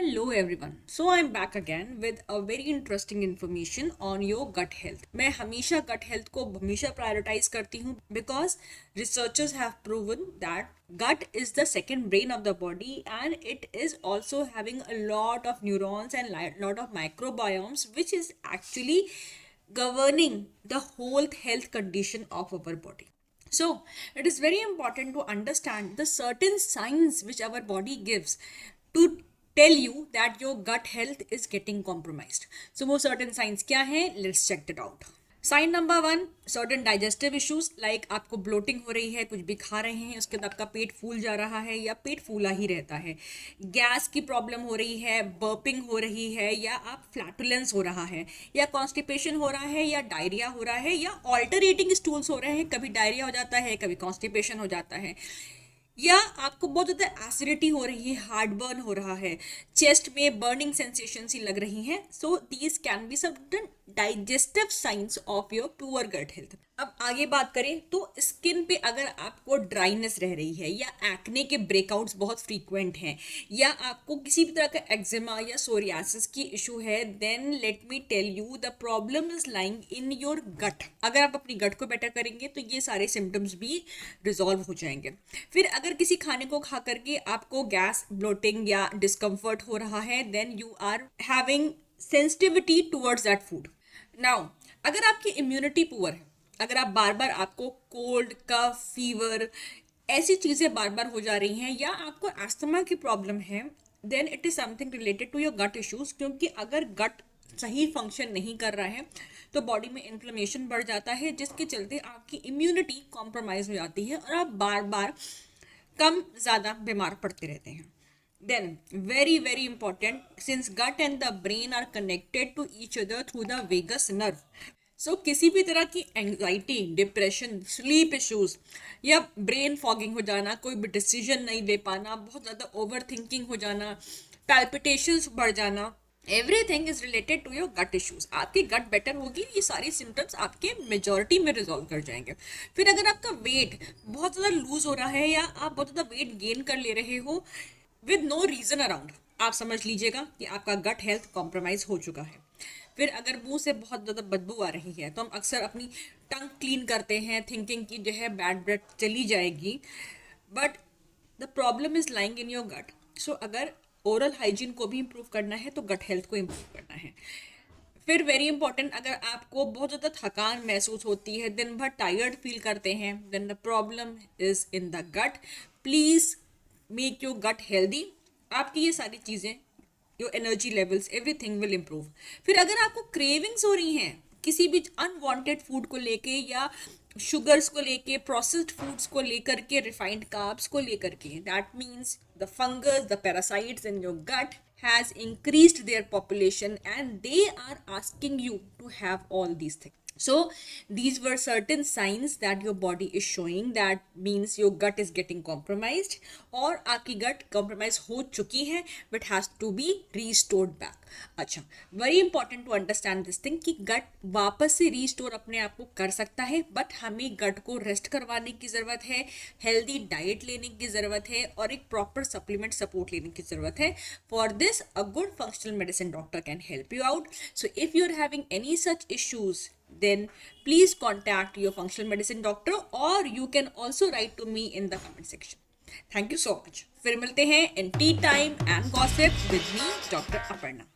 Hello everyone. So I'm back again with a very interesting information on your gut health. मैं हमेशा gut health को हमेशा prioritize करती हूँ because researchers have proven that gut is the second brain of the body and it is also having a lot of neurons and lot of microbiomes which is actually governing the whole health condition of our body. So, it is very important to understand the certain signs which our body gives to tell you that your gut health is getting compromised. So, वो certain signs क्या हैं? Let's check it out. Sign number one, certain digestive issues like आपको bloating हो रही है, कुछ भी खा रहे हैं उसके बाद आपका पेट फूल जा रहा है या पेट फूला ही रहता है, गैस की प्रॉब्लम हो रही है, बर्पिंग हो रही है या आप फ्लैटुलेंस हो रहा है या कॉन्स्टिपेशन हो रहा है या डायरिया हो रहा है या ऑल्टरनेटिंग स्टूल्स हो रहे हैं, कभी डायरिया हो जाता है कभी कॉन्स्टिपेशन हो जाता है, या आपको बहुत ज़्यादा एसिडिटी हो रही है, हार्ट बर्न हो रहा है, चेस्ट में बर्निंग सेंसेशन सी लग रही हैं. So these can be certain digestive signs of your poor gut health. अब आगे बात करें तो स्किन पे अगर आपको ड्राइनेस रह रही है या एक्ने के ब्रेकआउट्स बहुत फ्रीक्वेंट हैं या आपको किसी भी तरह का एक्जिमा या सोरियासिस की इशू है, then let me tell you the problem is lying in your gut. अगर आप अपनी गट को बेटर करेंगे तो ये सारे सिम्टम्स भी रिजॉल्व हो जाएंगे. फिर अगर किसी खाने को खा करके आपको गैस, ब्लोटिंग या डिस्कम्फर्ट हो रहा है, then you are having sensitivity towards that food. Now अगर आपकी इम्यूनिटी पुअर है, अगर आप बार बार आपको कोल्ड, कफ, फीवर ऐसी चीज़ें बार बार हो जा रही हैं या आपको अस्थमा की प्रॉब्लम है, then it is something related to your gut issues. क्योंकि अगर गट सही फंक्शन नहीं कर रहा है तो बॉडी में इन्फ्लेमेशन बढ़ जाता है जिसके चलते आपकी इम्यूनिटी कॉम्प्रोमाइज हो जाती है और आप बार बार कम ज़्यादा बीमार पड़ते रहते हैं. Then, very important, since gut and the brain are connected to each other through the vagus nerve. So, किसी भी तरह की एंग्जाइटी, डिप्रेशन, स्लीप इश्यूज या ब्रेन फॉगिंग हो जाना, कोई भी डिसीजन नहीं ले पाना, बहुत ज़्यादा ओवर थिंकिंग हो जाना, पैल्पिटेशंस बढ़ जाना, everything is related to your gut issues. आपकी गट बेटर होगी, ये सारी सिम्टम्स आपके मेजॉरिटी में रिजॉल्व कर जाएंगे. फिर अगर आपका वेट बहुत ज़्यादा लूज हो रहा है या आप बहुत ज़्यादा वेट गेन कर ले रहे हो विद नो रीजन अराउंड, आप समझ लीजिएगा कि आपका गट हेल्थ कॉम्प्रोमाइज हो चुका है. फिर अगर मुंह से बहुत ज़्यादा बदबू आ रही है तो हम अक्सर अपनी टंग क्लीन करते हैं थिंकिंग की जो है बैड ब्रेथ चली जाएगी, but the problem is lying in your gut. So अगर ओरल हाइजीन को भी इम्प्रूव करना है तो गट हेल्थ को इम्प्रूव करना है. फिर वेरी इंपॉर्टेंट, अगर आपको बहुत ज़्यादा थकान महसूस होती है, दिन भर टायर्ड फील करते हैं, then the problem is in the gut. Please make your gut healthy. आपकी ये सारी चीज़ें, your energy levels, everything will improve. फिर अगर आपको क्रेविंग्स हो रही हैं किसी भी अनवांटेड फूड को लेके या शुगर्स को लेके, प्रोसेस्ड फूड्स को लेकर के, रिफाइंड कार्ब्स को लेकर के, that means the fungus, the parasites in your gut has increased their population and they are asking you to have all these things. So these were certain signs that your body is showing that means your gut is getting compromised और आपकी gut compromise हो चुकी है but has to be restored back. अच्छा, very important to understand this thing कि gut वापस से restore अपने आप को कर सकता है, but हमें gut को rest करवाने की ज़रूरत है, healthy diet लेने की ज़रूरत है और एक proper supplement support लेने की ज़रूरत है. For this, a good functional medicine doctor can help you out. So if you're having any such issues, then please contact your functional medicine doctor or you can also write to me in the comment section. Thank you so much. फिर मिलते हैं in tea time and gossip with me, Dr. Aparna.